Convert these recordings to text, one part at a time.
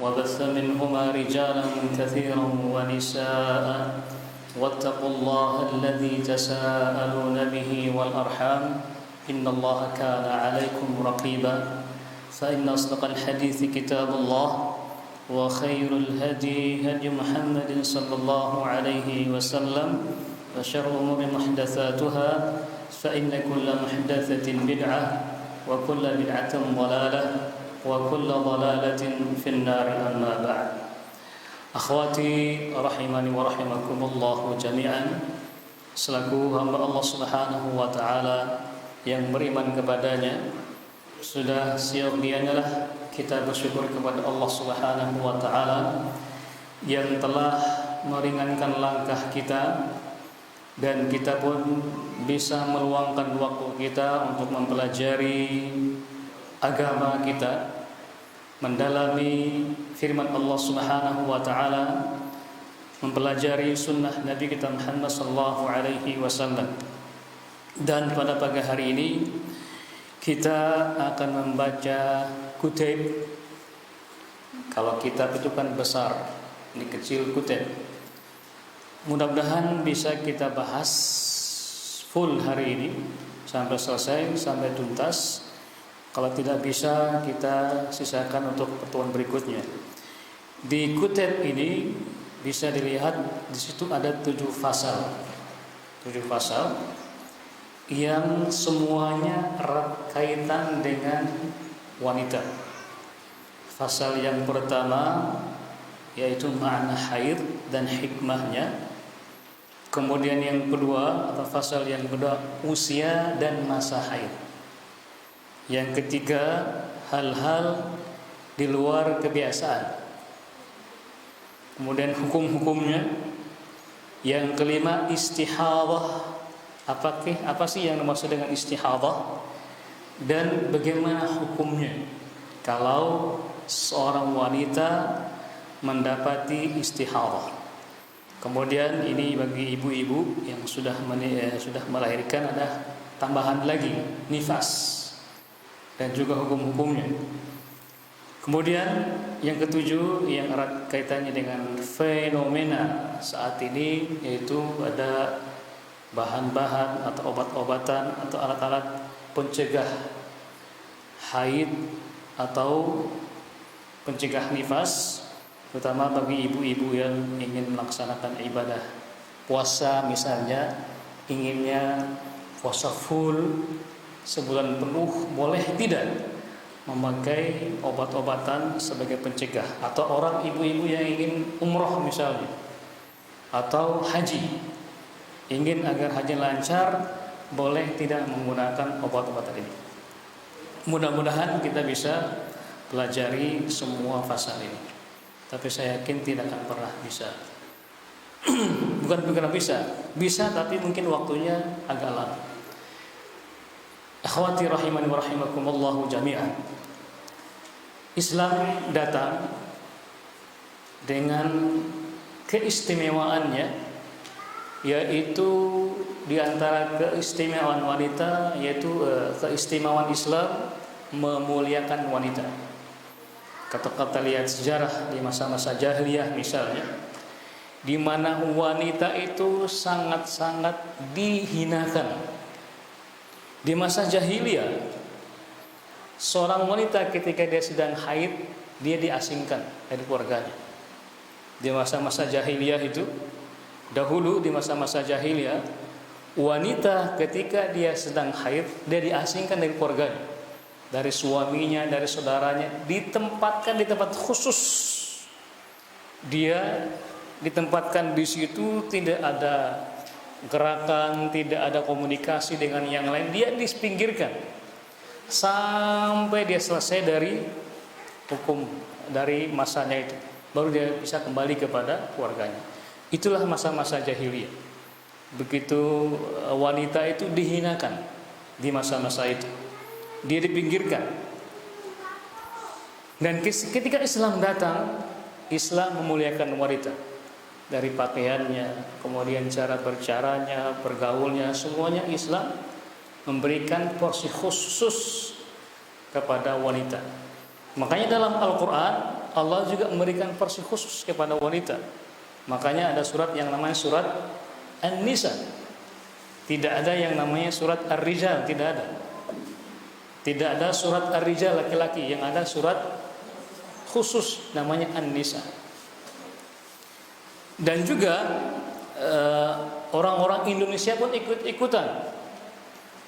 وبث منهما رجالا كثيرا ونساء واتقوا الله الذي تساءلون به والأرحام إن الله كان عليكم رقيبا فإن أصدق الحديث كتاب الله وخير الهدي هدي محمد صلى الله عليه وسلم وشر الأمور محدثاتها فإن كل محدثة بدعة وكل بدعة ضلالة وكل ضلالة في النار أما بعد Akhwati rahimani wa rahimakumullah jami'an, selaku hamba Allah Subhanahu wa taala yang beriman kepadanya, sudah seyogianya lah kita bersyukur kepada Allah Subhanahu wa taala yang telah meringankan langkah kita dan kita pun bisa meluangkan waktu kita untuk mempelajari agama kita, mendalami firman Allah Subhanahu wa taala, mempelajari sunnah Nabi kita Muhammad sallallahu alaihi wasallam. Dan pada pagi hari ini kita akan membaca kutub. Kalau kitab itu kan besar, ini kecil kutub. Mudah-mudahan bisa kita bahas full hari ini sampai selesai, sampai tuntas. Kalau tidak bisa, kita sisakan untuk pertemuan berikutnya. Di kutub ini bisa dilihat di situ ada 7 pasal. 7 pasal yang semuanya erat kaitan dengan wanita. Pasal yang pertama yaitu makna haid dan hikmahnya. Kemudian yang kedua atau pasal yang kedua usia dan masa haid. Yang ketiga hal-hal di luar kebiasaan. Kemudian hukum-hukumnya. Yang kelima istihadhah. Apa sih yang dimaksud dengan istihadhah dan bagaimana hukumnya kalau seorang wanita mendapati istihadhah. Kemudian ini bagi ibu-ibu yang sudah melahirkan ada tambahan lagi nifas dan juga hukum-hukumnya. Kemudian yang ketujuh yang erat kaitannya dengan fenomena saat ini, yaitu ada bahan-bahan atau obat-obatan atau alat-alat pencegah haid atau pencegah nifas, terutama bagi ibu-ibu yang ingin melaksanakan ibadah puasa misalnya, inginnya puasa full sebulan penuh, boleh tidak memakai obat-obatan sebagai pencegah, atau orang ibu-ibu yang ingin umroh misalnya atau haji, ingin agar haji lancar, boleh tidak menggunakan obat-obatan ini. Mudah-mudahan kita bisa pelajari semua pasal ini. Tapi saya yakin tidak akan pernah bisa. Bukan bisa tapi mungkin waktunya agak lama. Akhwati rahimani wa rahimakumullah jami'an. Islam datang dengan keistimewaannya, yaitu di antara keistimewaan wanita, yaitu keistimewaan Islam memuliakan wanita. Kata-kata lihat sejarah di masa-masa jahiliyah misalnya, di mana wanita itu sangat-sangat dihinakan. Di masa jahiliyah, seorang wanita ketika dia sedang haid, dia diasingkan dari keluarganya. Di masa-masa jahiliyah itu, dahulu di masa-masa jahiliyah, wanita ketika dia sedang haid, dia diasingkan dari keluarganya, dari suaminya, dari saudaranya, ditempatkan di tempat khusus. Dia ditempatkan di situ, tidak ada gerakan, tidak ada komunikasi dengan yang lain, dia dipinggirkan sampai dia selesai dari hukum dari masanya itu, baru dia bisa kembali kepada keluarganya. Itulah masa-masa jahiliyah. Begitu wanita itu dihinakan di masa-masa itu, dia dipinggirkan. Dan ketika Islam datang, Islam memuliakan wanita. Dari pakaiannya, kemudian cara bercaranya, bergaulnya, semuanya Islam memberikan porsi khusus kepada wanita. Makanya dalam Al-Quran Allah juga memberikan porsi khusus kepada wanita. Makanya ada surat yang namanya surat An-Nisa. Tidak ada yang namanya surat Ar-Rijal, tidak ada. Tidak ada surat Ar-Rijal laki-laki, yang ada surat khusus namanya An-Nisa. Dan juga orang-orang Indonesia pun ikut-ikutan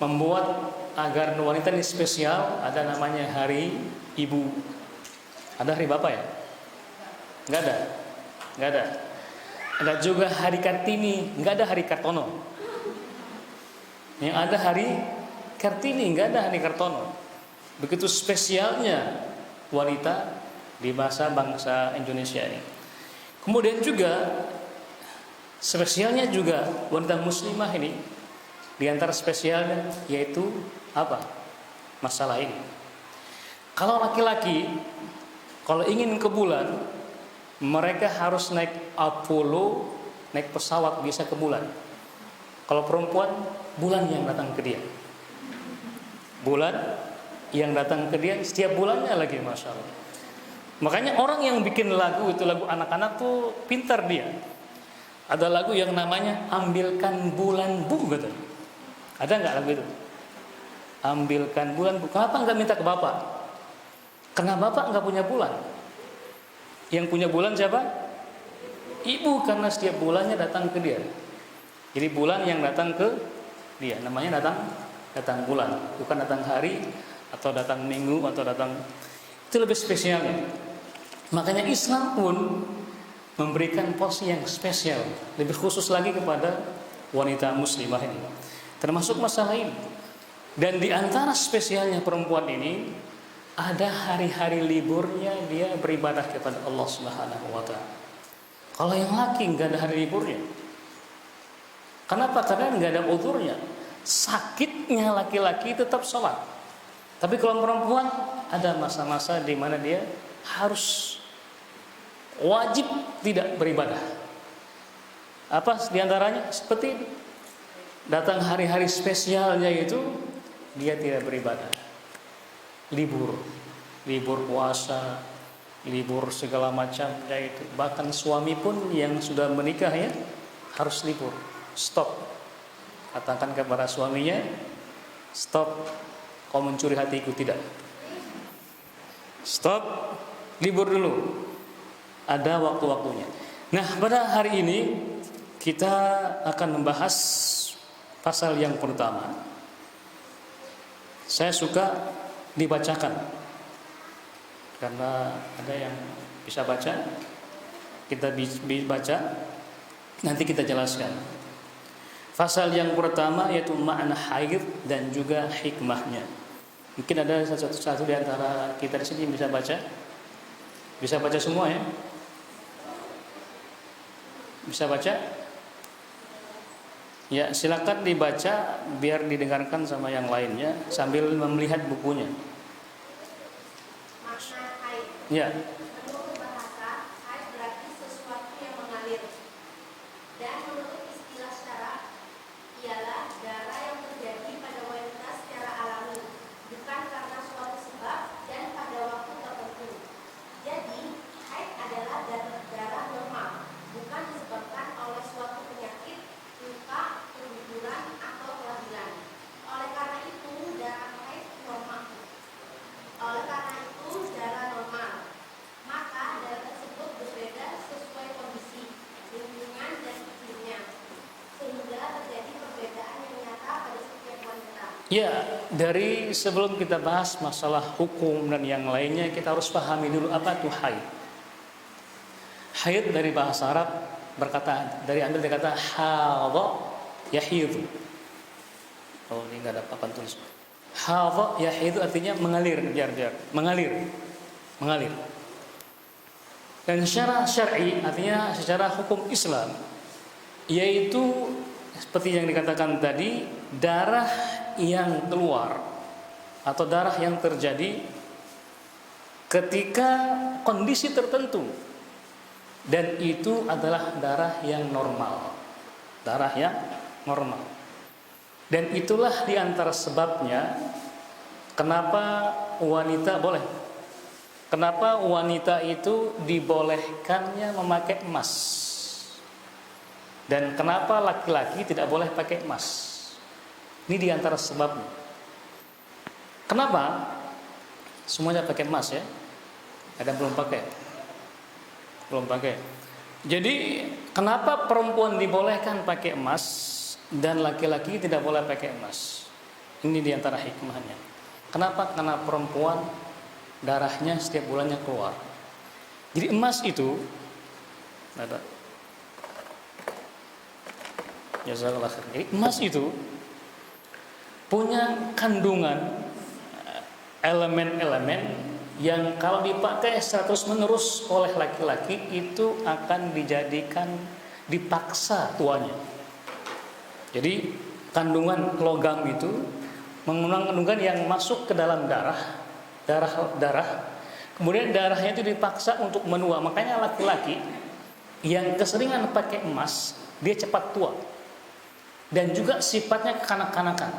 membuat agar wanita ini spesial. Ada namanya Hari Ibu. Ada Hari Bapak ya? Enggak ada. Enggak ada. Ada juga Hari Kartini, enggak ada Hari Kartono. Yang ada Hari Kartini, enggak ada Hari Kartono. Begitu spesialnya wanita di bangsa Indonesia ini. Kemudian juga spesialnya juga wanita muslimah ini, di antara spesialnya yaitu apa? Masalah ini. Kalau laki-laki kalau ingin ke bulan, mereka harus naik Apollo, naik pesawat bisa ke bulan. Kalau perempuan, bulan yang datang ke dia. Bulan yang datang ke dia setiap bulannya lagi, Masya Allah. Makanya orang yang bikin lagu itu, lagu anak-anak tuh pintar dia. Ada lagu yang namanya Ambilkan Bulan Bu, gitu. Ada nggak lagu itu? Ambilkan bulan Bu. Kenapa nggak minta ke bapak? Karena bapak nggak punya bulan. Yang punya bulan siapa? Ibu, karena setiap bulannya datang ke dia. Jadi bulan yang datang ke dia, namanya datang bulan, bukan datang hari atau datang minggu atau datang, itu lebih spesialnya. Makanya Islam pun memberikan porsi yang spesial, lebih khusus lagi kepada wanita muslimah ini, termasuk masalah ini. Dan di antara spesialnya perempuan ini, ada hari-hari liburnya dia beribadah kepada Allah Subhanahu wa Ta'ala. Kalau yang laki nggak ada hari liburnya. Kenapa? Karena nggak ada uzurnya. Sakitnya laki-laki tetap sholat. Tapi kalau perempuan ada masa-masa di mana dia harus wajib tidak beribadah. Apa diantaranya? Seperti datang hari-hari spesialnya itu dia tidak beribadah. Libur puasa, libur segala macam, yaitu bahkan suami pun yang sudah menikah ya harus libur. Stop. Katakan kepada suaminya, stop, kau mencuri hatiku, tidak. Stop, libur dulu. Ada waktu-waktunya. Nah, pada hari ini kita akan membahas pasal yang pertama. Saya suka dibacakan karena ada yang bisa baca, kita baca, nanti kita jelaskan. Pasal yang pertama yaitu makna haid dan juga hikmahnya. Mungkin ada satu di antara kita di sini yang bisa baca. Bisa baca semua ya? Bisa baca? Ya, silakan dibaca biar didengarkan sama yang lainnya sambil melihat bukunya. Makna haid. Ya. Menurut bahasa, haid berarti sesuatu yang mengalir. Dan menurut istilah syarak, ialah darah yang terjadi pada wanita secara alami, bukan karena suatu sebab dan pada waktu tertentu. Jadi, haid adalah darah normal, bukan disebabkan oleh suatu penyakit, luka, keguguran, atau kelahiran. Oleh karena itu, darah haid normal. Maka darah tersebut berbeda sesuai kondisi, lingkungan, dan izinnya, sehingga terjadi perbedaan yang nyata pada setiap wanita. Ya, dari sebelum kita bahas masalah hukum dan yang lainnya, kita harus pahami dulu apa itu haid. Haid dari bahasa Arab ambil dari kata hadha yahidu. Oh, ini enggak ada papan tulis. Hadha yahidu artinya mengalir, biar mengalir. Dan secara syar'i artinya secara hukum Islam, yaitu seperti yang dikatakan tadi, darah yang keluar atau darah yang terjadi ketika kondisi tertentu, dan itu adalah darah yang normal. Dan itulah diantara sebabnya kenapa wanita boleh kenapa wanita itu dibolehkannya memakai emas? Dan kenapa laki-laki tidak boleh pakai emas? Ini diantara sebabnya. Kenapa? Semuanya pakai emas ya. Ada belum pakai? Belum pakai. Jadi kenapa perempuan dibolehkan pakai emas dan laki-laki tidak boleh pakai emas? Ini diantara hikmahnya. Kenapa? Karena perempuan darahnya setiap bulannya keluar. Jadi emas itu ada. Jazakallah khair. Jadi emas itu punya kandungan elemen-elemen yang kalau dipakai terus menerus oleh laki-laki itu akan dijadikan dipaksa tuanya. Jadi kandungan logam itu mengandung kandungan yang masuk ke dalam darah, kemudian darahnya itu dipaksa untuk menua. Makanya laki-laki yang keseringan pakai emas dia cepat tua dan juga sifatnya kekanak-kanakan.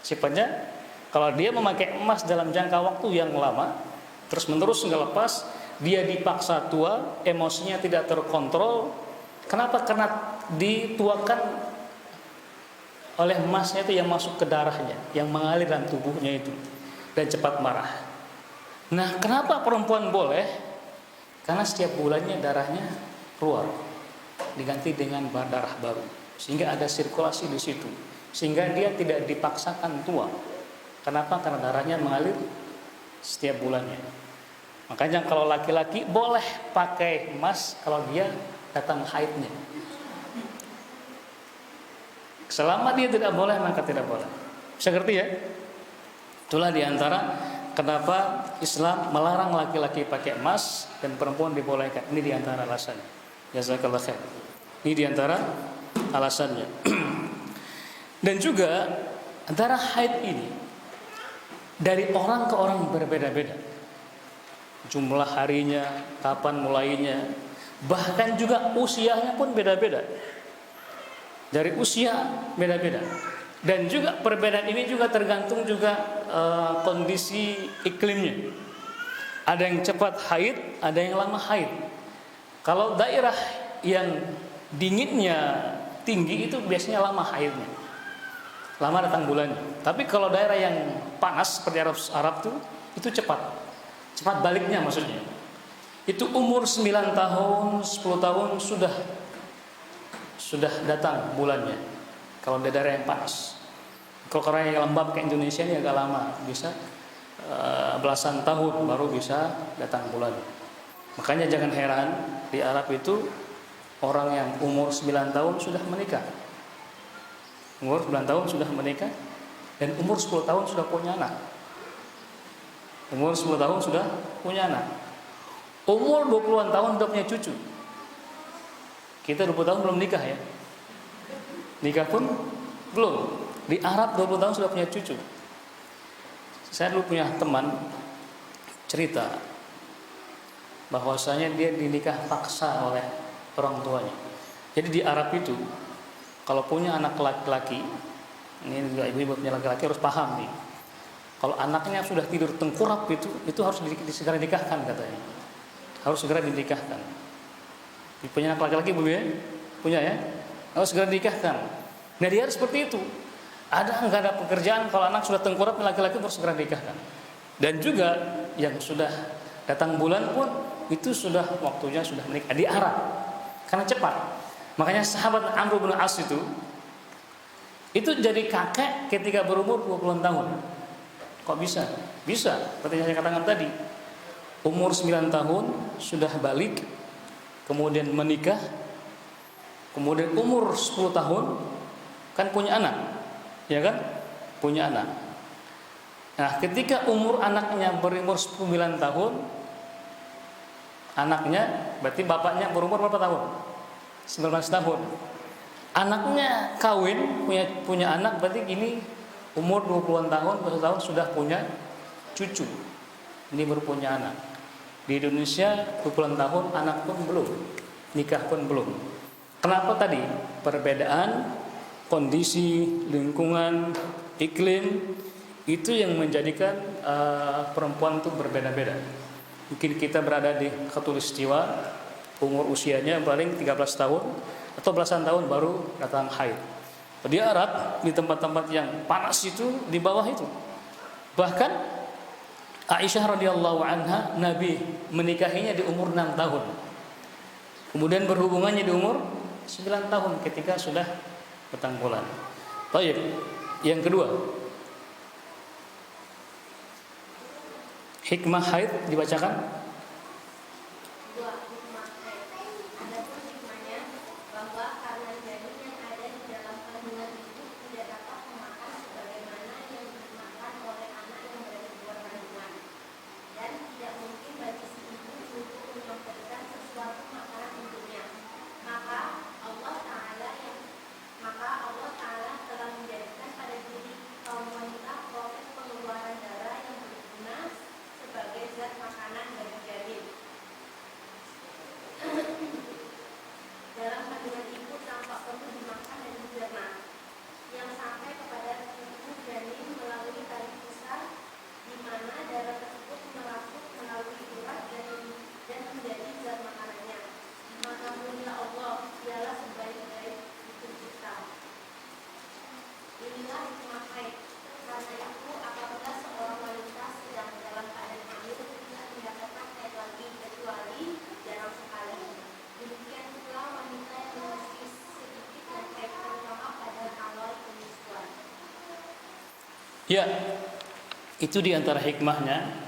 Sifatnya kalau dia memakai emas dalam jangka waktu yang lama, terus menerus nggak lepas, dia dipaksa tua, emosinya tidak terkontrol. Kenapa? Karena dituakan oleh emasnya itu yang masuk ke darahnya, yang mengalir dalam tubuhnya itu, dan cepat marah. Nah, kenapa perempuan boleh? Karena setiap bulannya darahnya keluar, diganti dengan darah baru, sehingga ada sirkulasi di situ, sehingga dia tidak dipaksakan tua. Kenapa? Karena darahnya mengalir setiap bulannya. Makanya kalau laki-laki boleh pakai emas kalau dia datang haidnya. Selama dia tidak boleh maka tidak boleh. Bisa ngerti ya? Itulah diantara kenapa Islam melarang laki-laki pakai emas dan perempuan dibolehkan. Ini diantara alasannya. Jazakallah khair. Ini diantara alasannya. Dan juga antara haid ini dari orang ke orang berbeda-beda. Jumlah harinya, kapan mulainya, bahkan juga usianya pun beda-beda. Dari usia beda-beda. Dan juga perbedaan ini juga tergantung juga kondisi iklimnya. Ada yang cepat haid, ada yang lama haid. Kalau daerah yang dinginnya tinggi itu biasanya lama haidnya, lama datang bulannya. Tapi kalau daerah yang panas seperti Arab tuh, itu cepat baliknya maksudnya. Itu umur 9 tahun, 10 tahun sudah datang bulannya. Kalau di daerah yang panas. Kalau daerah yang lembab kayak Indonesia ini agak lama, bisa belasan tahun baru bisa datang bulan. Makanya jangan heran di Arab itu orang yang umur 9 tahun sudah menikah. Umur 9 tahun sudah menikah dan umur 10 tahun sudah punya anak. Umur 10 tahun sudah punya anak. Umur 20-an tahun sudah punya cucu. Kita 20 tahun belum nikah ya. Nikah pun belum. Di Arab 20 tahun sudah punya cucu. Saya dulu punya teman cerita bahwasanya dia dinikah paksa oleh orang tuanya. Jadi di Arab itu kalau punya anak laki-laki, ini juga ibu-ibu punya laki-laki harus paham nih. Kalau anaknya sudah tidur tengkurap itu harus segera dinikahkan katanya. Harus segera dinikahkan. Punya anak laki-laki ibu ya? Punya ya? Harus segera dinikahkan. Nah dia harus seperti itu. Nggak ada pekerjaan kalau anak sudah tengkurap laki-laki harus segera dinikahkan. Dan juga yang sudah datang bulan pun itu sudah waktunya sudah menikah di Arab. Karena cepat. Makanya sahabat Amr bin As itu jadi kakek ketika berumur 20 tahun. Kok bisa? Bisa. Seperti yang saya katakan tadi. Umur 9 tahun sudah balik, kemudian menikah, kemudian umur 10 tahun kan punya anak, ya kan? Punya anak. Nah, ketika umur anaknya berumur 9 tahun, anaknya berarti bapaknya berumur berapa tahun? 19 tahun. Anaknya kawin, punya anak, berarti ini umur 20-an tahun, 20 tahun sudah punya cucu. Ini baru punya anak. Di Indonesia 20-an tahun anak pun belum, nikah pun belum. Kenapa tadi? Perbedaan kondisi, lingkungan, iklim itu yang menjadikan perempuan itu berbeda-beda. Mungkin kita berada di khatulistiwa, umur usianya paling 13 tahun atau belasan tahun baru datang haid. Di Arab, di tempat-tempat yang panas itu, di bawah itu. Bahkan Aisyah radhiyallahu anha, Nabi menikahinya di umur 6 tahun. Kemudian berhubungannya di umur 9 tahun ketika sudah petang bulan. Baik, yang kedua, hikmah haid dibacakan. Dua, hikmah haid. Adapun hikmahnya bahwa karena janin yang ada di dalam kandungan ibu tidak dapat memakan sebagaimana yang dimakan oleh anak yang berada di luar kandungan, dan tidak mungkin bagi si ibu untuk menyampaikan sesuatu makanan untuknya. Maka Allah Ta'ala telah menjadikan pada diri kaum wanita proses pengeluaran darah yang berguna sebagai zat makanan bagi janin dalam kandungan ibu tanpa perlu dimakan dan dicerna, yang sampai kepada tubuh janin melalui tarik pusar, di mana darah tersebut merasuk melalui urat dan menjadi zat makanannya. Maka mulia Allah, dialah sebaik-baik pencipta. Inilah hikmah haid. Karena itu apabila seorang wanita sedang dalam keadaan hamil tidak mendapatkan haid lagi kecuali jarang sekali. Demikian pula wanita yang masih sedikit dan haid, terutama pada awal penyusuan. Ya, itu di antara hikmahnya.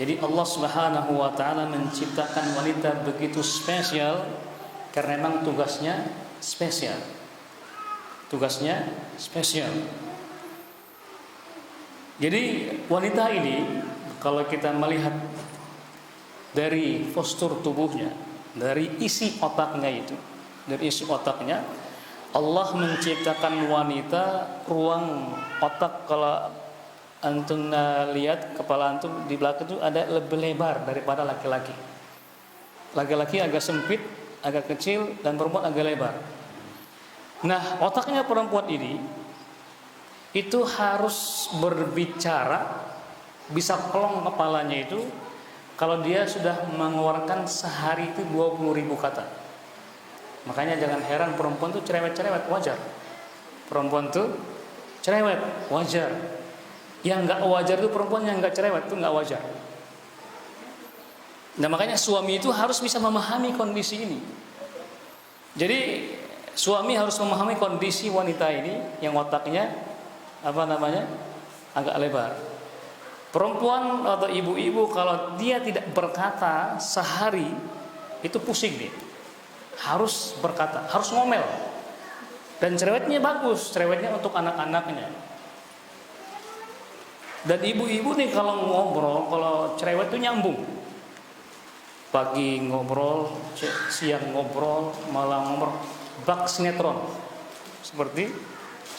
Jadi Allah Subhanahu wa taala menciptakan wanita begitu spesial karena memang tugasnya spesial. Tugasnya spesial. Jadi wanita ini kalau kita melihat dari postur tubuhnya, dari isi otaknya itu, dari isi otaknya, Allah menciptakan wanita ruang otak. Kalau antum lihat kepala antum di belakang itu ada lebih lebar daripada laki-laki. Laki-laki agak sempit, agak kecil, dan perempuan agak lebar. Nah, otaknya perempuan ini itu harus berbicara, bisa pelong kepalanya itu kalau dia sudah mengeluarkan sehari itu 20.000 kata. Makanya jangan heran perempuan tuh cerewet-cerewet, wajar. Perempuan tuh cerewet, wajar. Yang nggak wajar itu perempuan yang nggak cerewet itu nggak wajar. Nah, makanya suami itu harus bisa memahami kondisi ini. Jadi suami harus memahami kondisi wanita ini yang otaknya agak lebar. Perempuan atau ibu-ibu kalau dia tidak berkata sehari itu pusing dia. Harus berkata, harus ngomel. Dan cerewetnya bagus, cerewetnya untuk anak-anaknya. Dan ibu-ibu nih kalau ngobrol, kalau cerewet itu nyambung. Pagi ngobrol, siang ngobrol, malam ngobrol. Bak sinetron. Seperti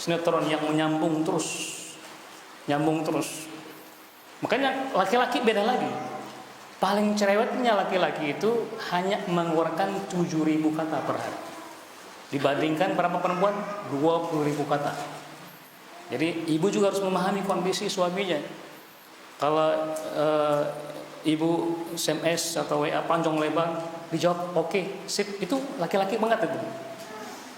sinetron yang menyambung terus. Nyambung terus. Makanya laki-laki beda lagi. Paling cerewetnya laki-laki itu hanya mengeluarkan 7.000 kata per hari. Dibandingkan berapa perempuan? 20.000 kata. Jadi ibu juga harus memahami kondisi suaminya. Kalau ibu SMS atau WA panjang lebar, dijawab oke, sip, itu laki-laki banget itu.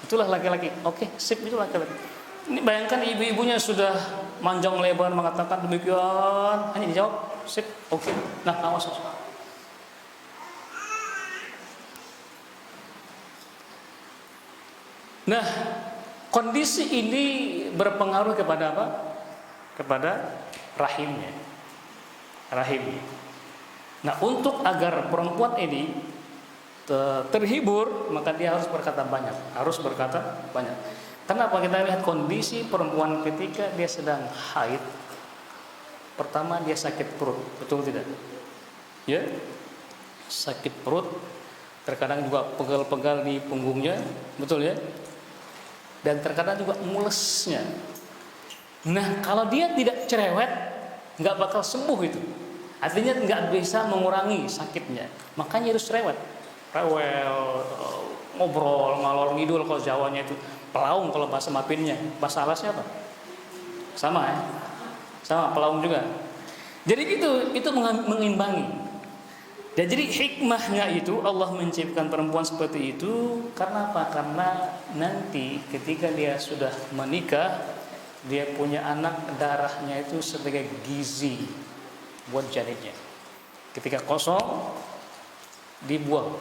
Itulah laki-laki. Oke, sip, itu laki-laki. Ini bayangkan ibu-ibunya sudah panjang lebar mengatakan demikian, hanya dijawab sip, oke. Nah, awas. Nah, kondisi ini berpengaruh kepada apa? Kepada rahimnya. Rahim. Nah, untuk agar perempuan ini terhibur, maka dia harus berkata banyak. Harus berkata banyak. Kenapa? Kita lihat kondisi perempuan ketika dia sedang haid. Pertama, dia sakit perut. Betul tidak? Ya. Sakit perut. Terkadang juga pegal-pegal di punggungnya. Betul ya? Dan terkadang juga mulesnya. Nah, kalau dia tidak cerewet, nggak bakal sembuh itu. Artinya nggak bisa mengurangi sakitnya. Makanya harus cerewet. Rewel, ngobrol, ngalor ngidul kalau Jawanya itu. Pelaung kalau bahasa Mapinnya. Bahasa alasnya apa? Sama ya? Sama, pelaung juga. Jadi itu mengimbangi. Dan jadi hikmahnya itu Allah menciptakan perempuan seperti itu karena apa? Karena nanti ketika dia sudah menikah, dia punya anak, darahnya itu sebagai gizi buat janinnya. Ketika kosong dibuang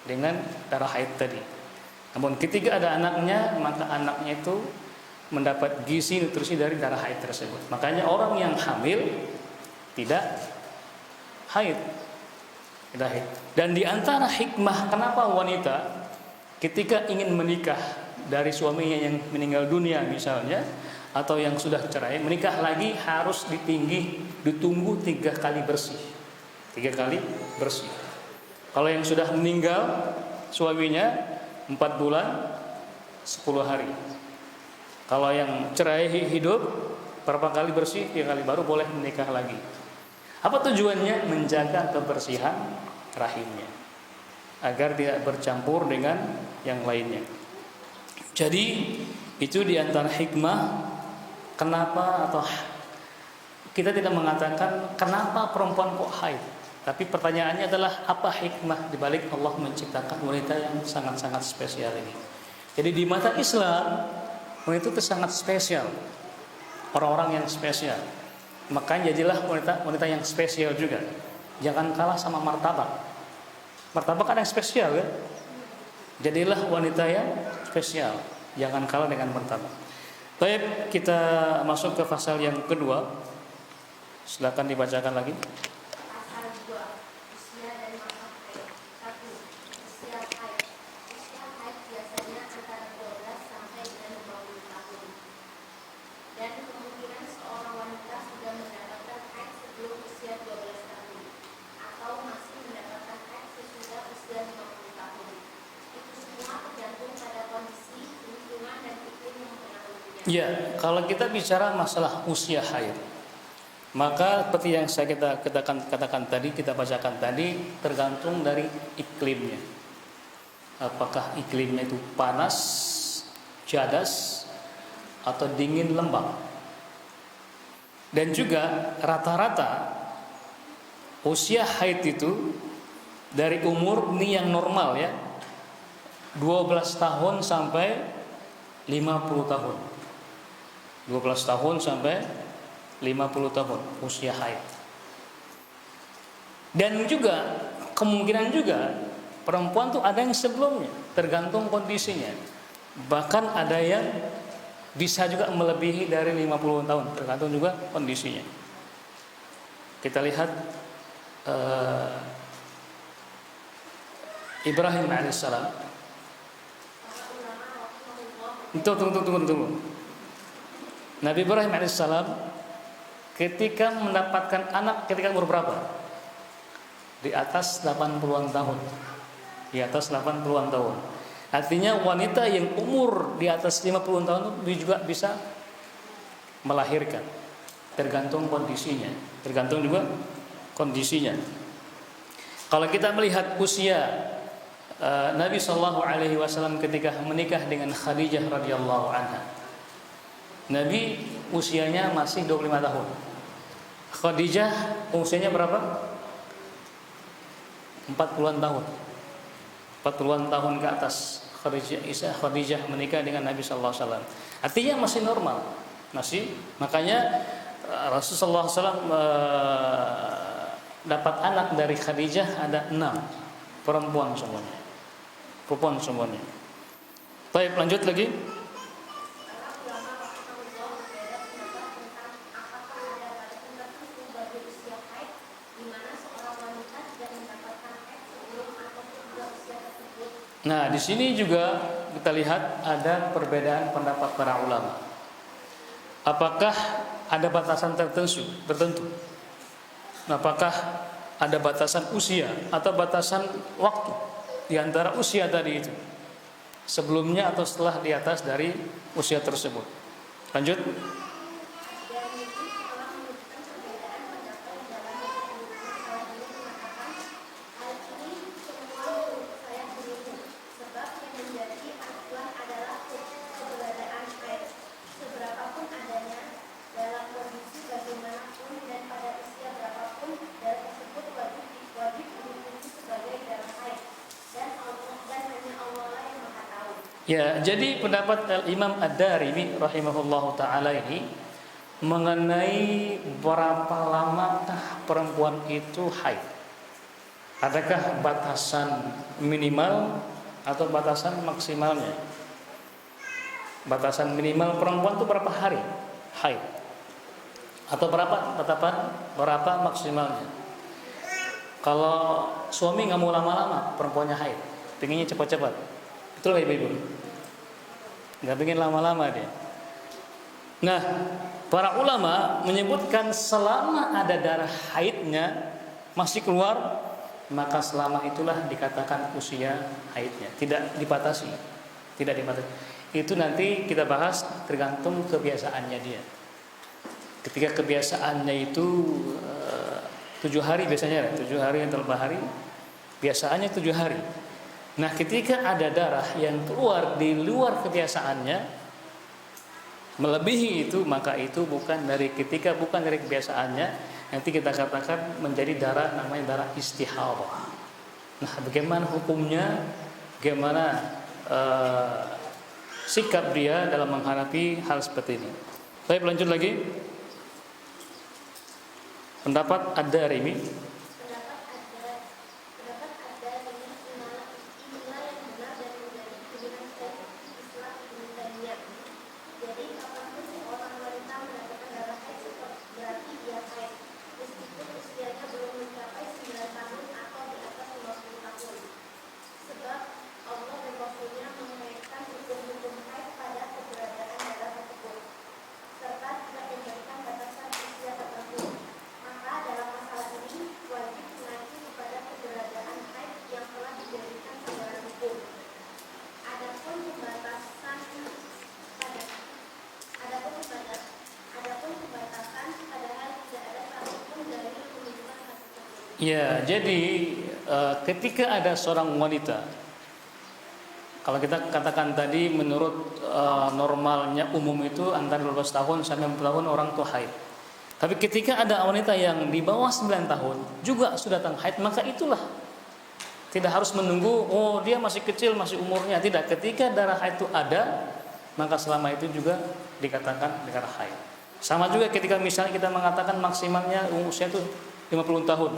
dengan darah haid tadi. Namun ketika ada anaknya, maka anaknya itu mendapat gizi nutrisi dari darah haid tersebut. Makanya orang yang hamil tidak haid. Dan di antara hikmah kenapa wanita ketika ingin menikah dari suaminya yang meninggal dunia misalnya, atau yang sudah cerai, menikah lagi harus ditunggu 3 kali bersih. 3 kali bersih. Kalau yang sudah meninggal suaminya 4 bulan 10 hari. Kalau yang cerai hidup berapa kali bersih? 3 kali, baru boleh menikah lagi. Apa tujuannya? Menjaga kebersihan rahimnya agar tidak bercampur dengan yang lainnya. Jadi itu diantara hikmah kenapa, atau kita tidak mengatakan kenapa perempuan kok haid, tapi pertanyaannya adalah apa hikmah dibalik Allah menciptakan wanita yang sangat-sangat spesial ini. Jadi di mata Islam wanita itu sangat spesial, orang-orang yang spesial. Makanya jadilah wanita yang spesial juga. Jangan kalah sama martabak. Martabak kan yang spesial kan? Jadilah wanita yang spesial. Jangan kalah dengan martabak. Baik, kita masuk ke pasal yang kedua. Silakan dibacakan lagi. Pasal 2. Usia dan masa haid. 1. Usia haid. Usia haid biasanya antara 12 sampai dengan 20 tahun. Dan kemungkinan seorang wanita sudah mendapatkan haid sebelum usia 12 tahun atau masih mendapatkan haid sesudah usia 50 tahun. Itu semua tergantung pada kondisi, lingkungan, dan iklim yang mempengaruhinya. Ya, kalau kita bicara masalah usia haid, maka seperti yang saya katakan tadi, kita bacakan tadi, tergantung dari iklimnya. Apakah iklimnya itu panas, jadas, atau dingin lembab. Dan juga rata-rata usia haid itu dari umur ini yang normal ya, 12 tahun sampai 50 tahun. 12 tahun sampai 50 tahun usia haid. Dan juga kemungkinan juga perempuan tuh ada yang sebelumnya, tergantung kondisinya. Bahkan ada yang bisa juga melebihi dari 50 tahun, tergantung juga kondisinya. Kita lihat Ibrahim alaihissalam. Tunggu. Nabi Ibrahim alaihissalam ketika mendapatkan anak ketika umur berapa? Di atas 80-an tahun. Di atas 80-an tahun. Artinya wanita yang umur di atas 50 tahun itu juga bisa melahirkan. Tergantung kondisinya. Tergantung juga kondisinya. Kalau kita melihat usia Nabi Shallallahu Alaihi Wasallam ketika menikah dengan Khadijah radhiyallahu anha, Nabi usianya masih 25 tahun. Khadijah usianya berapa? 40-an tahun. 40-an tahun ke atas. Khadijah menikah dengan Nabi sallallahu alaihi wasallam. Artinya masih normal. Masih, makanya Rasulullah SAW dapat anak dari Khadijah ada 6 perempuan semuanya. Baik, lanjut lagi. Nah, di sini juga kita lihat ada perbedaan pendapat para ulama. Apakah ada batasan tertentu? Apakah ada batasan usia atau batasan waktu di antara usia tadi itu? Sebelumnya atau setelah di atas dari usia tersebut? Lanjut. Ya, jadi pendapat Imam Ad-Darimi rahimahullahu taala ini mengenai berapa lamakah perempuan itu haid. Adakah batasan minimal atau batasan maksimalnya? Batasan minimal perempuan itu berapa hari haid? Atau berapa maksimalnya? Kalau suami nggak mau lama-lama, perempuannya haid, pengennya cepat-cepat, betul nggak ibu-ibu? Nggak pengen lama-lama dia. Nah, para ulama menyebutkan selama ada darah haidnya masih keluar, maka selama itulah dikatakan usia haidnya, tidak dibatasi, tidak dibatasi. Itu nanti kita bahas tergantung kebiasaannya dia. Ketika kebiasaannya itu 7 hari biasanya, 7 hari atau lebih hari, biasaannya 7 hari. Nah, ketika ada darah yang keluar di luar kebiasaannya, melebihi itu, maka itu bukan dari kebiasaannya, nanti kita katakan menjadi darah, namanya darah istihadah. Nah, bagaimana hukumnya, bagaimana sikap dia dalam menghadapi hal seperti ini. Baik, lanjut lagi. Pendapat Ad-Darimi. Pendapat ada dengan inilah yang benar dan menjadi pilihan saya Islam Indonesia. Jadi kapanpun seorang wanita mendapatkan darah haid berarti dia haid, meskipun usianya belum mencapai 9 tahun atau di atas 50 tahun. Sebab Allah dan Rasulnya mengaitkan hukum-hukum haid pada keberadaan darah tersebut, serta tidak memberikan batasan usia tertentu. Maka dalam masalah ini wajib mengacu kepada keberadaan haid yang telah dijadikan sandaran hukum. Adapun pembatasan padahal tidak ada satupun dalil menunjukkan hal tersebut. Ya, jadi ketika ada seorang wanita, kalau kita katakan tadi menurut normalnya umum itu antara 12 tahun sampai 50 tahun orang tua haid. Tapi ketika ada wanita yang di bawah 9 tahun juga sudah datang haid, maka itulah tidak harus menunggu, oh dia masih kecil, masih umurnya. Tidak, ketika darah haid itu ada, maka selama itu juga dikatakan darah haid. Sama juga ketika misalnya kita mengatakan maksimalnya usia itu 50 tahun,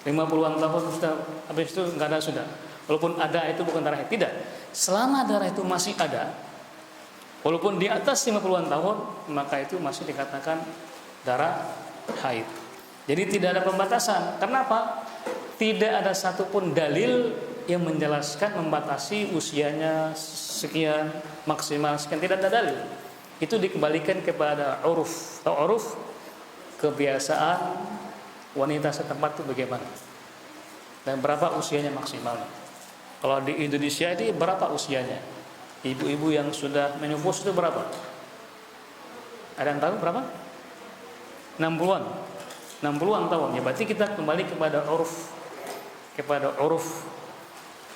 50-an tahun sudah, habis itu nggak ada sudah. Walaupun ada itu bukan darah haid, tidak. Selama darah itu masih ada, walaupun di atas 50-an tahun, maka itu masih dikatakan darah haid. Jadi tidak ada pembatasan. Kenapa? Tidak ada satupun dalil yang menjelaskan membatasi usianya sekian, maksimal sekian, tidak ada dalil. Itu dikembalikan kepada uruf. Atau uruf, kebiasaan wanita setempat itu bagaimana dan berapa usianya maksimalnya. Kalau di Indonesia ini berapa usianya? Ibu-ibu yang sudah menopause itu berapa? Ada yang tahu berapa? 60-an tahun. Ya berarti kita kembali kepada uruf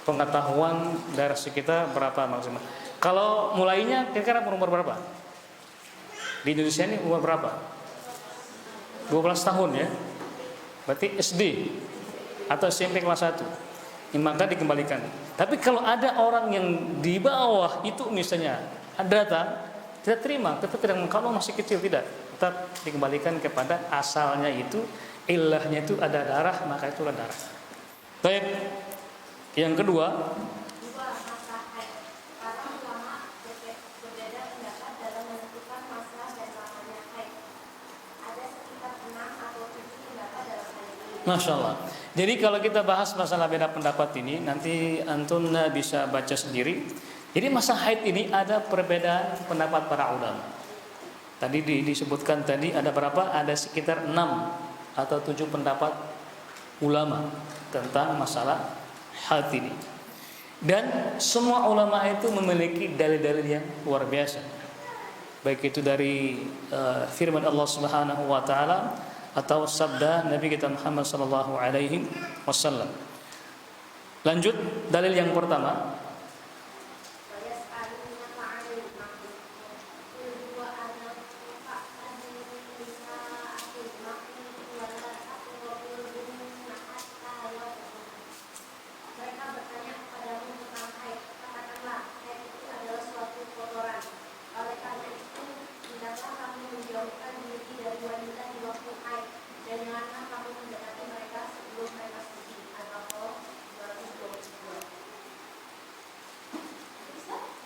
pengetahuan dari sekitar berapa maksimal. Kalau mulainya kira-kira umur berapa? Di Indonesia ini umur berapa? 12 tahun ya. Berarti SD atau SMP kelas 1. Maka dikembalikan. Tapi kalau ada orang yang di bawah itu misalnya ada data, tidak terima, tetap tidak, kalau masih kecil tidak, tetap dikembalikan kepada asalnya itu, ilahnya itu ada darah, maka itulah darah. Baik, yang kedua, Masa haid. Para ulama berbeda pendapat dalam menentukan masa dan lamanya haid. Ada sekitar 6 atau 7 pendapat dalam hal ini. Masya Allah. Jadi kalau kita bahas masalah beda pendapat ini, nanti antum bisa baca sendiri. Jadi masa haid ini ada perbedaan pendapat para ulama. Tadi disebutkan tadi ada berapa? Ada sekitar 6 atau 7 pendapat ulama tentang masalah haid ini. Dan semua ulama itu memiliki dalil-dalil yang luar biasa. Baik itu dari firman Allah Subhanahu wa taala atau sabda Nabi kita Muhammad sallallahu alaihi wasallam. Lanjut, dalil yang pertama. Mereka bertanya kepadamu tentang haid. Katakanlah, haid itu adalah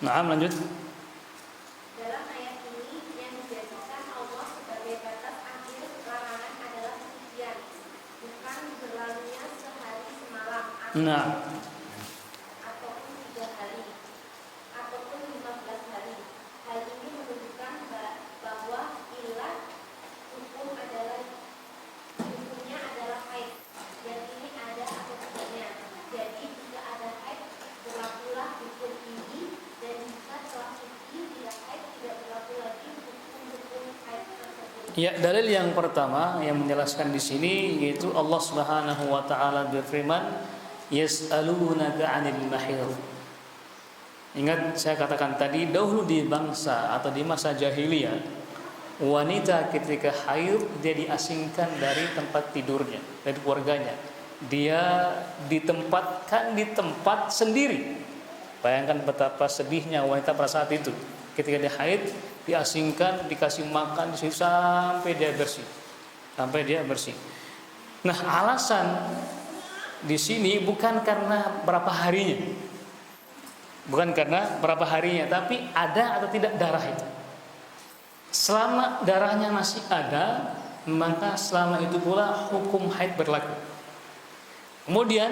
Nah, lanjut. Dalam ayat ini yang dijadikan Allah sebagai batas akhir larangan adalah kesucian, bukan berlalunya sehari semalam Nah, ataupun 3 hari ataupun 15 hari. Hal ini menunjukkan bahwa ilah hukumnya adalah haid, dan ini ada atau tidaknya. Jadi jika ada haid berlakulah hukum ini, dan jika telah suci tidak haid tidak berlaku lagi hukum haid tersebut. ya, dalil yang pertama yang menjelaskan di sini yaitu Allah Subhanahu wa taala berfirman, "Yas'alunaka 'anil mahid." Ingat saya katakan tadi, dahulu di bangsa atau di masa jahiliyah, wanita ketika haid dia diasingkan dari tempat tidurnya, dari keluarganya. Dia ditempatkan di tempat sendiri. Bayangkan betapa sedihnya wanita pada saat itu. Ketika dia haid, diasingkan, dikasih makan di situ sampai dia bersih. Sampai dia bersih. Nah, alasan di sini bukan karena berapa harinya. Bukan karena berapa harinya, tapi ada atau tidak darah itu. Selama darahnya masih ada, maka selama itu pula hukum haid berlaku. Kemudian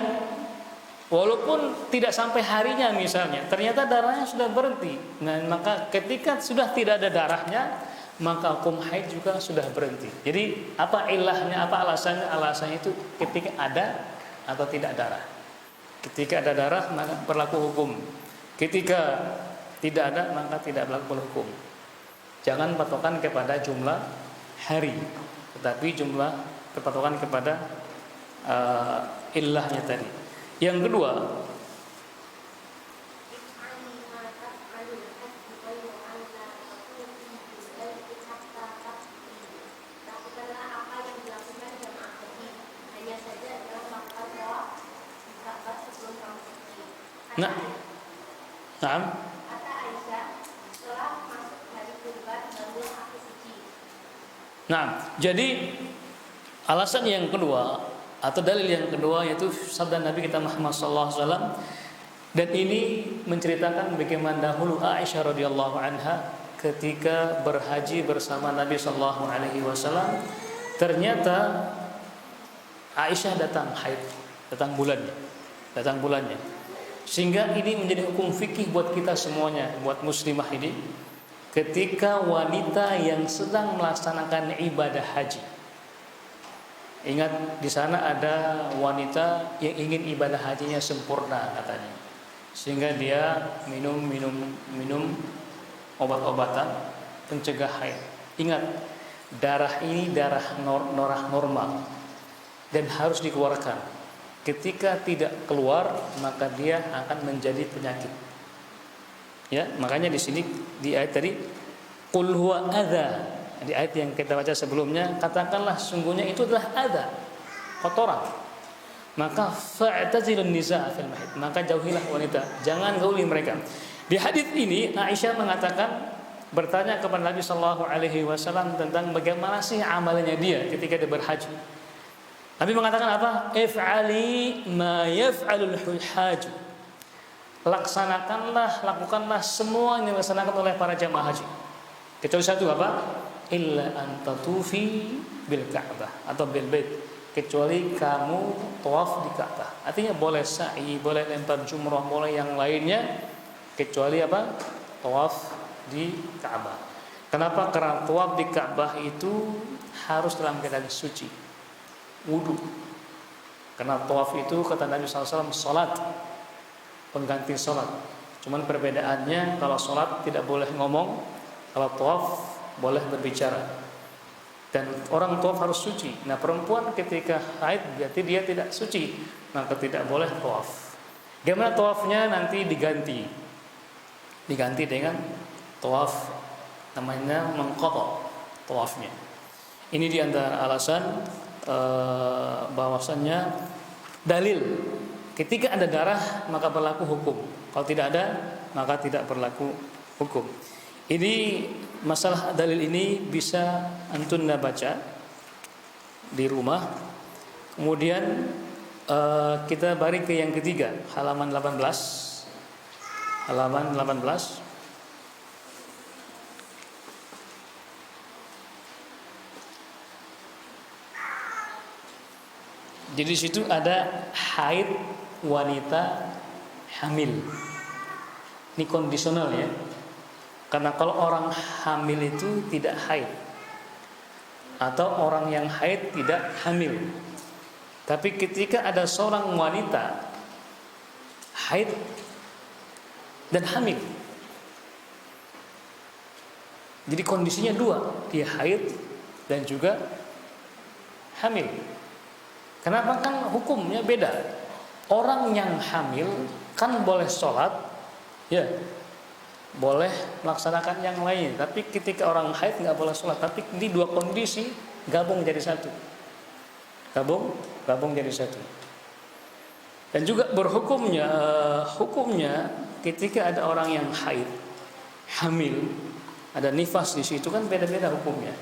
walaupun tidak sampai harinya misalnya, ternyata darahnya sudah berhenti. Nah, maka ketika sudah tidak ada darahnya, maka hukum haid juga sudah berhenti. Jadi apa ilahnya, apa alasannya? Alasannya itu ketika ada atau tidak darah. Ketika ada darah maka berlaku hukum. Ketika tidak ada maka tidak berlaku hukum. Jangan patokan kepada jumlah hari, tetapi patokan kepada ilahnya tadi. Yang kedua, lakukanlah apa yang dilakukan jamaah haji, hanya saja adalah melakukan tawaf di Ka'bah sebelum kamu suci. nah, Kata Aisyah, setelah masuk hari kurban baru aku suci. nah, jadi alasan yang kedua atau dalil yang kedua yaitu sabda Nabi kita Muhammad SAW, dan ini menceritakan bagaimana dahulu Aisyah radhiyallahu anha ketika berhaji bersama Nabi SAW, ternyata Aisyah datang haid, datang bulannya. Sehingga ini menjadi hukum fikih buat kita semuanya, buat muslimah ini. Ketika wanita yang sedang melaksanakan ibadah haji, ingat di sana ada wanita yang ingin ibadah hajinya sempurna katanya, sehingga dia minum obat-obatan pencegah haid. Ingat, darah ini darah normal dan harus dikeluarkan. Ketika tidak keluar maka dia akan menjadi penyakit. Ya, makanya di sini di ayat tadi qul huwa adza, di ayat yang kita baca sebelumnya, katakanlah sungguhnya itu adalah adza, kotoran. Maka fa'tazilun nisa fil mahid, maka jauhilah wanita, jangan gauli mereka. Di hadis ini Aisyah mengatakan, bertanya kepada Nabi sallallahu alaihi wasallam tentang bagaimana sih amalannya dia ketika dia berhaji. Nabi mengatakan apa? If'ali ma yaf'alul hujjaj. Lakukanlah semua yang dilaksanakan oleh para jamaah haji. Kecuali satu apa? Illa an tatufi bil Ka'bah atau bil bait. Kecuali kamu tawaf di Ka'bah. Artinya boleh sa'i, boleh lempar jumrah, boleh yang lainnya, kecuali apa? Tawaf di Ka'bah. Kenapa? Karena tawaf di Ka'bah itu harus dalam keadaan suci, wudu. Karena tawaf itu kata Nabi SAW salat, pengganti salat. Cuman perbedaannya kalau salat tidak boleh ngomong, kalau tawaf boleh berbicara. Dan orang tawaf harus suci. Nah, perempuan ketika haid berarti dia tidak suci, maka tidak boleh tawaf. Gimana tawafnya? Nanti diganti dengan tawaf, namanya mengqadha tawafnya. Ini di antara alasan bahwasannya dalil ketika ada darah maka berlaku hukum, kalau tidak ada maka tidak berlaku hukum. Ini masalah dalil ini bisa antum baca di rumah. Kemudian kita balik ke yang ketiga, halaman 18. halaman 18. Jadi di situ ada haid wanita hamil. Ini kondisional ya. Karena kalau orang hamil itu tidak haid, atau orang yang haid tidak hamil. Tapi ketika ada seorang wanita haid dan hamil, jadi kondisinya dua, dia haid dan juga hamil. Kenapa? Kan hukumnya beda. Orang yang hamil kan boleh sholat, ya, boleh melaksanakan yang lain. Tapi ketika orang haid nggak boleh sholat. Tapi di dua kondisi gabung jadi satu. Gabung jadi satu. Dan juga hukumnya ketika ada orang yang haid, hamil, ada nifas di situ kan beda-beda hukumnya.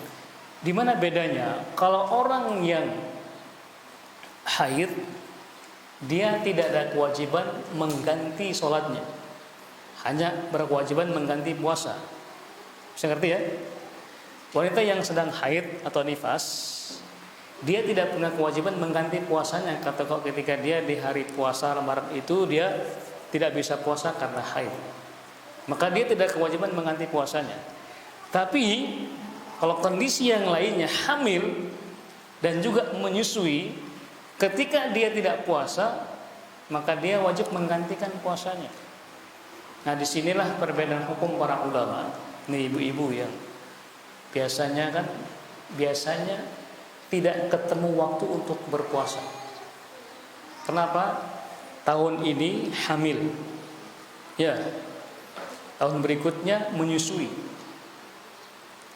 Di mana bedanya? Kalau orang yang haid, dia tidak ada kewajiban mengganti sholatnya, hanya berkewajiban mengganti puasa. Bisa ngerti ya? Wanita yang sedang haid atau nifas, dia tidak punya kewajiban mengganti puasanya. Kata kok ketika dia di hari puasa Ramadan itu dia tidak bisa puasa karena haid, maka dia tidak kewajiban mengganti puasanya. Tapi kalau kondisi yang lainnya, hamil dan juga menyusui, ketika dia tidak puasa, maka dia wajib menggantikan puasanya. Nah, disinilah perbedaan hukum para ulama. Nih ibu-ibu yang biasanya tidak ketemu waktu untuk berpuasa. Kenapa? Tahun ini hamil, ya. Tahun berikutnya menyusui.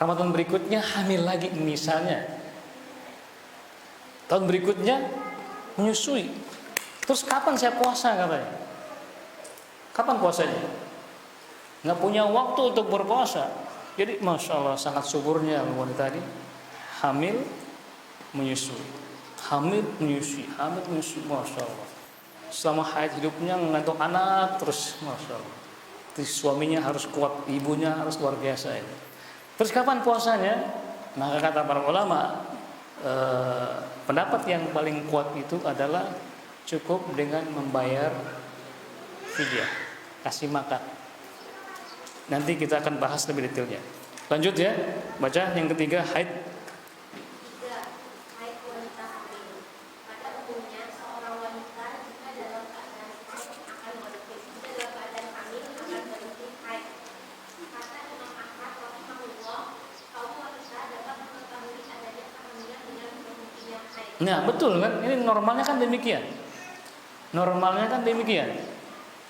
Ramadan berikutnya hamil lagi misalnya. Tahun berikutnya menyusui. Terus kapan saya puasa katanya? Kapan puasanya? Nggak punya waktu untuk berpuasa. Jadi masya Allah sangat suburnya wanita tadi. Hamil menyusui, hamil menyusui, masya Allah. Selama haid hidupnya mengandung anak terus, masya Allah. Terus suaminya harus kuat, ibunya harus luar biasa ya. Terus kapan puasanya? Maka kata para ulama, pendapat yang paling kuat itu adalah cukup dengan membayar fidyah, kasih makan. Nanti kita akan bahas lebih detailnya. Lanjut ya, baca yang ketiga, haid. Haid wanita hamil. Pada umumnya seorang wanita jika dalam keadaan haid akan berhenti. Jika dalam keadaan hamil akan berhenti haid. Kata Imam Ahmad rahimahullah, kaum wanita dapat mengetahui adanya kehamilan dengan berhentinya haid. Nah betul kan, ini normalnya kan demikian.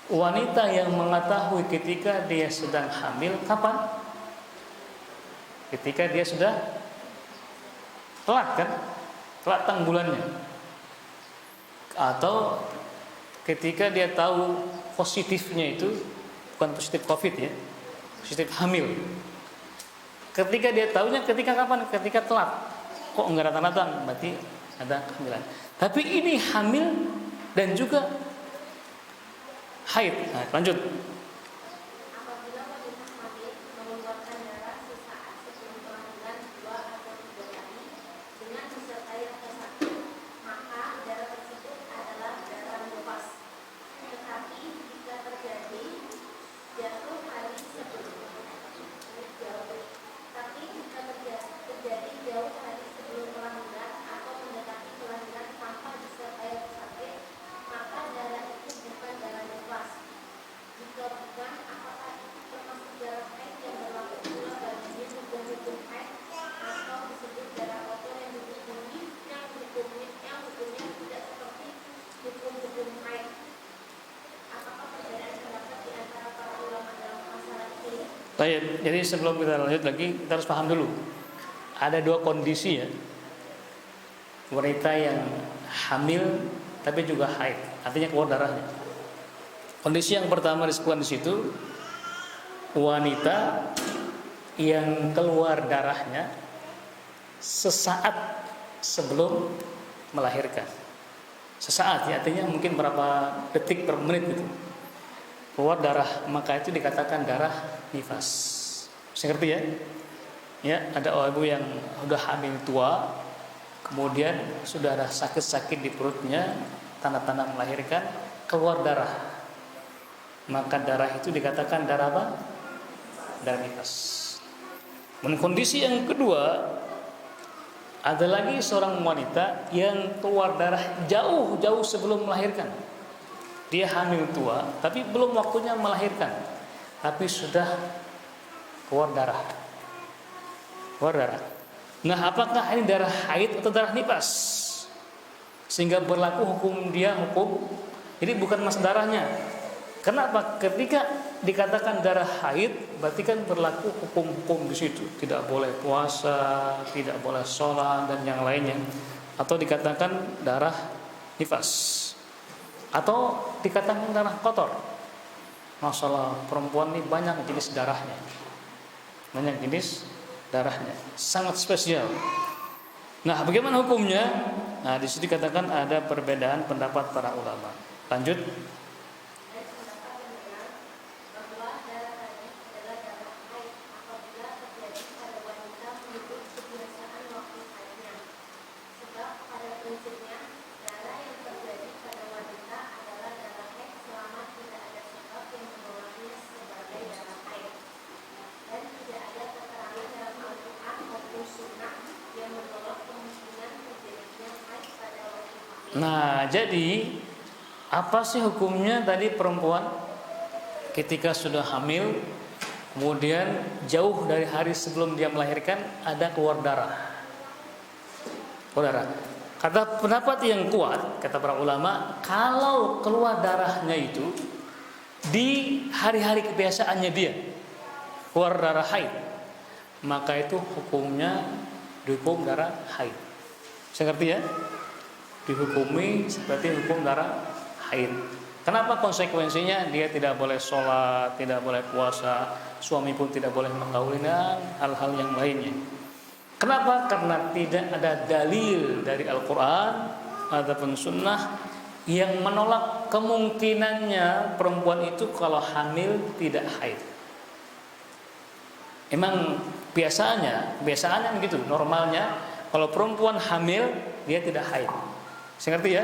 Wanita yang mengetahui ketika dia sedang hamil kapan? Ketika dia sudah telat kan? Telat bulannya. Atau ketika dia tahu positifnya itu bukan positif COVID ya, positif hamil. Ketika dia tahunya ketika kapan? Ketika telat. Kok enggak datang-datang? Berarti ada kehamilan. Tapi ini hamil dan juga haid. Nah, lanjut. Apabila wanita hamil mengeluarkan darah sesaat sebelum kehamilan 2 atau 3 kali dengan disertai rasa sakit, maka darah tersebut adalah darah nifas. Tetapi jika terjadi jatuh hari sebelum kelahiran atau mendekati kelahiran tanpa disertai rasa sakit, maka darah itu bukan darah nifas. Jika bukan, apakah itu termasuk darah haid yang berlaku pula baginya hukum haid atau disebut darah kotor yang hukumnya tidak seperti hukum haid? Apakah perbedaan pendapat di antara para ulama dalam masalah ini? Baik, jadi sebelum kita lanjut lagi, kita harus paham dulu. Ada dua kondisi ya. Wanita yang hamil tapi juga haid, artinya keluar darahnya. Kondisi yang pertama disebutkan di situ, wanita yang keluar darahnya sesaat sebelum melahirkan. Sesaat ya, artinya mungkin berapa detik per menit gitu. keluar darah, maka itu dikatakan darah nifas. Bisa ngerti ya? Ya, ada ibu yang sudah hamil tua, kemudian sudah ada sakit-sakit di perutnya, tanda-tanda melahirkan, keluar darah. Maka darah itu dikatakan darah apa? Darah nifas. Dan kondisi yang kedua, ada lagi seorang wanita yang keluar darah jauh-jauh sebelum melahirkan. Dia hamil tua, tapi belum waktunya melahirkan, tapi sudah keluar darah. Keluar darah. Nah, apakah ini darah haid atau darah nifas? Sehingga berlaku hukum dia hukum. Jadi bukan mas darahnya. Kenapa? Ketika dikatakan darah haid, berarti kan berlaku hukum-hukum di situ. Tidak boleh puasa, tidak boleh sholat dan yang lainnya. Atau dikatakan darah nifas. Atau dikatakan darah kotor. Masalah perempuan ini banyak jenis darahnya. Banyak jenis darahnya. Sangat spesial. Nah, bagaimana hukumnya? Nah, di situ dikatakan ada perbedaan pendapat para ulama. Lanjut. Nah, jadi apa sih hukumnya tadi perempuan ketika sudah hamil, kemudian jauh dari hari sebelum dia melahirkan ada keluar darah. Keluar darah. Kata pendapat yang kuat, kata para ulama, kalau keluar darahnya itu di hari-hari kebiasaannya dia keluar darah haid, maka itu hukumnya dihukum darah haid. Saya ngerti ya? Dihukumi seperti hukum darah haid. Kenapa? Konsekuensinya dia tidak boleh sholat, tidak boleh puasa, suami pun tidak boleh menggauli dan hal-hal yang lainnya. Kenapa? Karena tidak ada dalil dari Al-Quran ataupun Sunnah yang menolak kemungkinannya perempuan itu kalau hamil tidak haid. Emang biasanya begitu, normalnya kalau perempuan hamil dia tidak haid. Saya ngerti ya?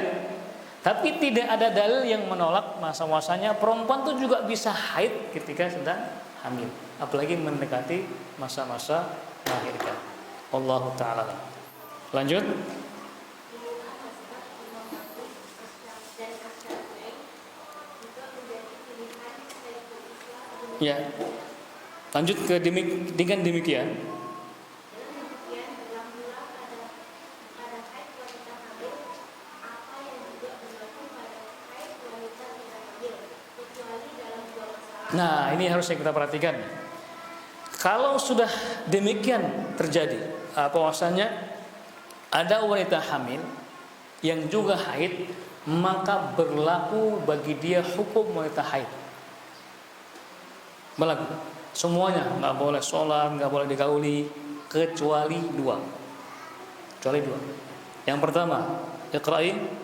Tapi tidak ada dalil yang menolak masa-masanya perempuan itu juga bisa haid ketika sedang hamil, apalagi mendekati masa-masa melahirkan. Allahu ta'ala. Lanjut. Ya. Lanjut ke dengan demikian. Nah, ini harus kita perhatikan. Kalau sudah demikian terjadi, bahwasanya ada wanita hamil yang juga haid, maka berlaku bagi dia hukum wanita haid. Berlaku semuanya, nggak boleh sholat, nggak boleh digauli, kecuali dua. Yang pertama, iqra'i.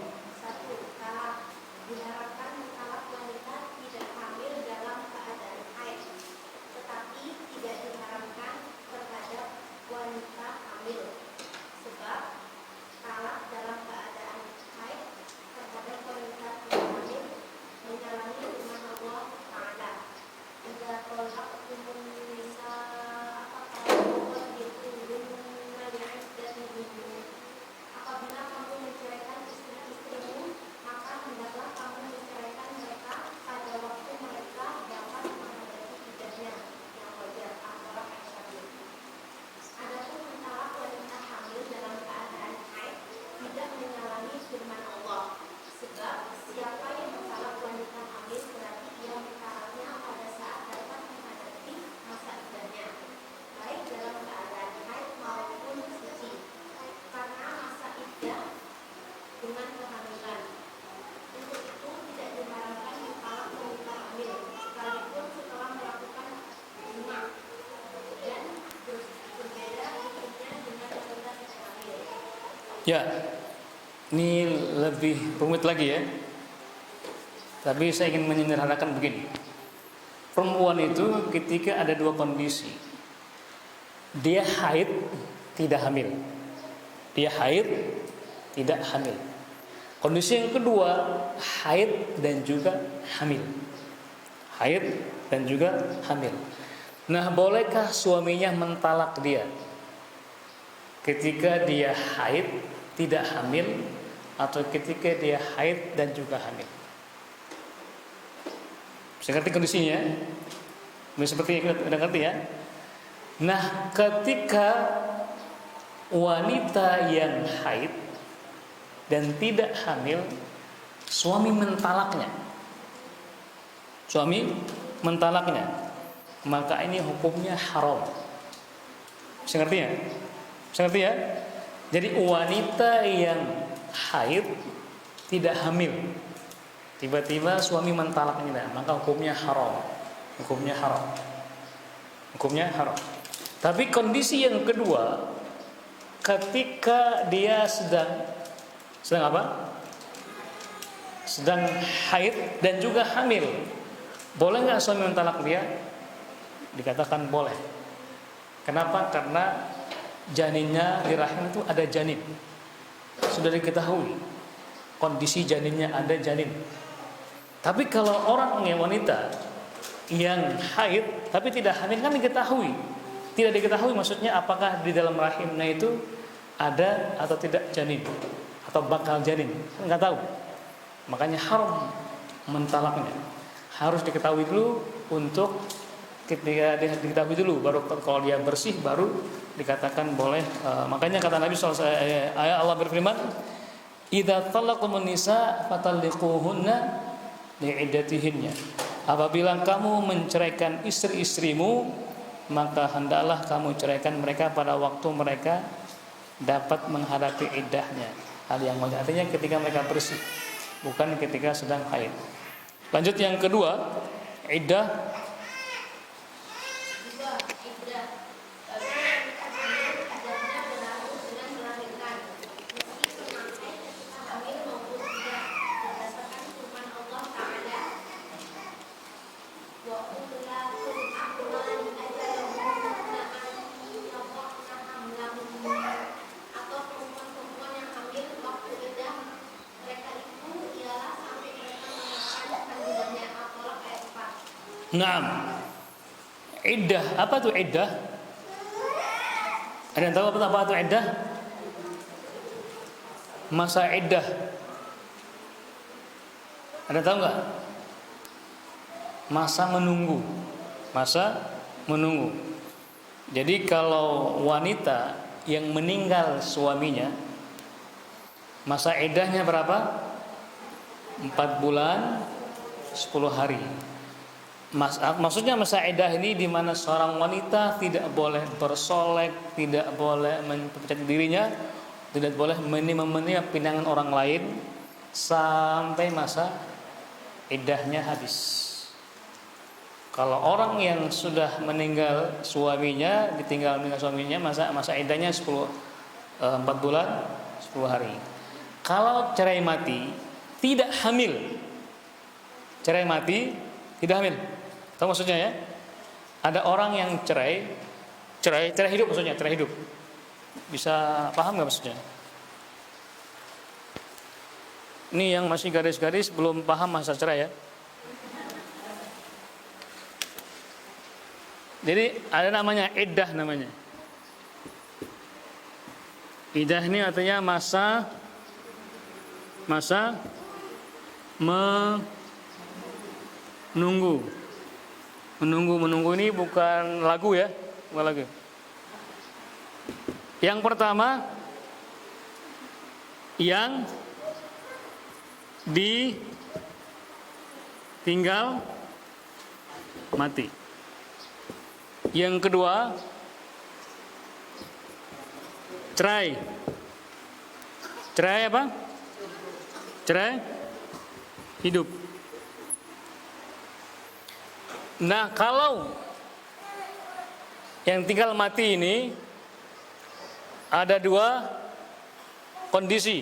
Ya, ini lebih rumit lagi ya. Tapi saya ingin menyederhanakan begini. perempuan itu ketika ada dua kondisi. Dia haid, tidak hamil. Dia haid, tidak hamil. Kondisi yang kedua, haid dan juga hamil. Haid dan juga hamil. Nah, bolehkah suaminya mentalak dia ketika dia haid, tidak hamil, atau ketika dia haid dan juga hamil? Bisa ngerti kondisinya? Seperti yang kita ngerti ya. Nah, ketika wanita yang haid dan tidak hamil, suami mentalaknya. Suami mentalaknya, maka ini hukumnya haram. Bisa ngerti ya? Bisa ngerti ya? Jadi wanita yang haid tidak hamil, tiba-tiba suami mentalaknya, maka hukumnya haram. Hukumnya haram. Hukumnya haram. Tapi kondisi yang kedua, ketika dia sedang apa? Sedang haid dan juga hamil, boleh nggak suami mentalak dia? Dikatakan boleh. Kenapa? Karena janinnya di rahim itu ada janin. Sudah diketahui kondisi janinnya ada janin. Tapi kalau orang yang wanita yang haid tapi tidak hamil kan diketahui. Tidak diketahui maksudnya apakah di dalam rahimnya itu ada atau tidak janin atau bakal janin, nggak tahu. Makanya haram mentalaknya. Harus diketahui dulu, untuk ketika dia diketahui dulu, baru kalau dia bersih baru dikatakan boleh. Makanya kata Nabi SAW, ayat Allah berfirman, "Idza talaqtumun nisa fatalliquhunna li'iddatihinna." Apabila kamu menceraikan istri-istrimu, maka hendaklah kamu ceraikan mereka pada waktu mereka dapat menghadapi iddahnya. Hal yang wajar, artinya ketika mereka bersih, bukan ketika sedang haid. Lanjut yang kedua, iddah. Naam. Iddah, apa itu iddah? Ada yang tahu apa itu iddah? Masa iddah. Ada yang tahu nggak? Masa menunggu. Masa menunggu. Jadi kalau wanita yang meninggal suaminya, masa iddahnya berapa? 4 bulan 10 hari. Maksudnya masa iddah ini di mana seorang wanita tidak boleh bersolek, tidak boleh mencaci dirinya, tidak boleh memeni pinangan orang lain sampai masa iddahnya habis. Kalau orang yang sudah meninggal suaminya, ditinggal meninggal suaminya, masa iddahnya 4 bulan 10 hari. Kalau cerai mati tidak hamil, cerai mati tidak hamil. Tahu maksudnya ya? Ada orang yang cerai hidup maksudnya, cerai hidup. Bisa paham nggak maksudnya? Ini yang masih garis-garis belum paham masa cerai ya. Jadi ada namanya iddah namanya. Iddah ini artinya masa menunggu. Menunggu ini bukan lagu ya, bukan lagu. Yang pertama, yang ditinggal mati. Yang kedua, cerai. Cerai apa? Cerai hidup. Nah, kalau yang tinggal mati ini ada dua kondisi.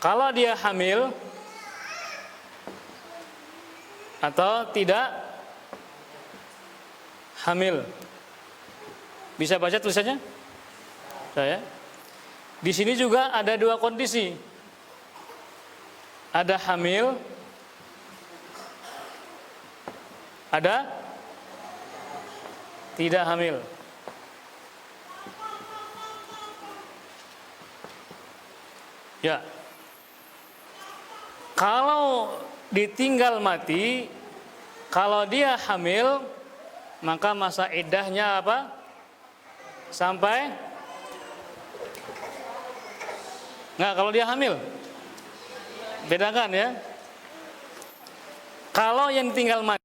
Kalau dia hamil, atau tidak hamil. Bisa baca tulisannya? Saya. Di sini juga ada dua kondisi. Ada hamil, ada tidak hamil. Ya. Kalau ditinggal mati, kalau dia hamil, maka masa iddahnya apa? Sampai nggak kalau dia hamil. Bedakan ya. Kalau yang tinggal mati